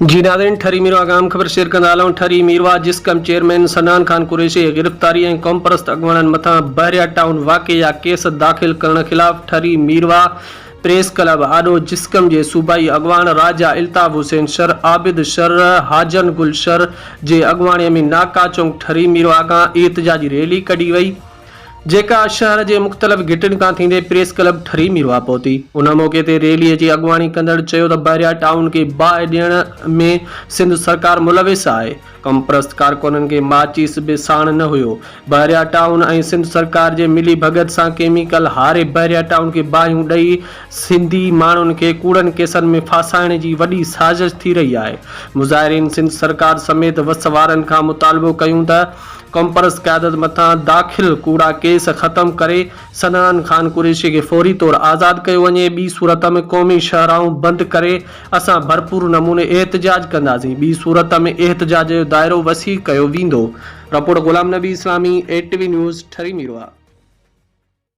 जी नाज़रीन, ठरी मीरवा गाम ख़बर शेयर कंदा हलूं। ठरी मीरवा जिस्कम चेयरमैन सनान खान कुरैशी गिरफ़्तारी ऐं कौमपरस्त अॻवाननि मथां बहरिया टाउन वाक़िया केस दाख़िल करण ख़िलाफ़ ठरी मीरवा प्रेस क्लब आॾो जिस्कम जे सूबाई अॻवान राजा इल्ताफ़ हुसैन शर आबिद शर हाजन गुल शर जे अॻवाणीअ में नाका चौक ठरी मीरवा खां एहतिजाजी रैली कढी वई, जेका शहर के मुख़्तलिफ़ गिटनि खां थींदे प्रेस क्लब ठरी मीरवा पहुती। उन मौके ते रैलीअ जी अॻवाणी कंदड़ चयो त बहरिया टाउन के बाहि ॾियण में सिंध सरकार मुलविस आहे। कमप्रस्त कारकुननि के माचिस बि साण न हुयो। बहरिया टाउन ऐं सिंध सरकार जे मिली भगत सां केमिकल हारे बहरिया टाउन के बाहियूं ॾेई सिंधी माण्हुनि खे कूड़नि केसनि में फासाइण जी वॾी साज़िश थी रही आहे। मुज़ाहिरीन सिंध सरकार समेत वस वारनि खां मुतालबो कयूं त कॉम्परस क़यादत मथां दाख़िल कूड़ा केस ख़त्म करे सनान खान कुरैशी के फौरी तौर आज़ाद कयो वञे। ॿी सूरत में क़ौमी शाहराऊं बंद करे असां भरपूर नमूने एहतजाज कंदासीं। ॿी सूरत में एहतजाज जो दायरो वसी कयो वेंदो। रिपोर्ट गुलाम नबी इस्लामी, ATV न्यूज़, ठरी मीरवा।